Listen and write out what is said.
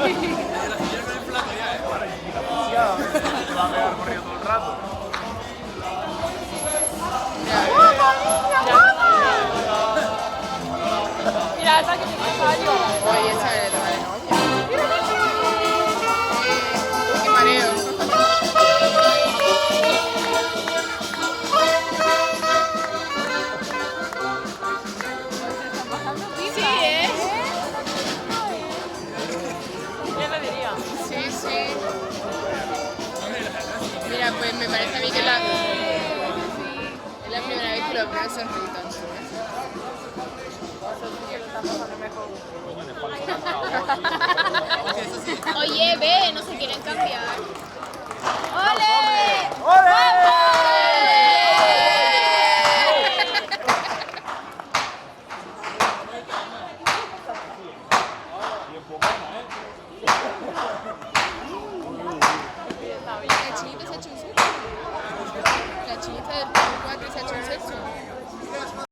Te va a pegar corriendo todo el rato. Mira, esa que te salió. Oye, esa es la de novia. Qué mareo. Sí, ¿eh? ¿Quién le diría? Sí, sí. Mira, pues me parece a mí que es la primera vez que lo veo sonreír tanto. Eso sí que lo está pasando mejor. Coño, le falta una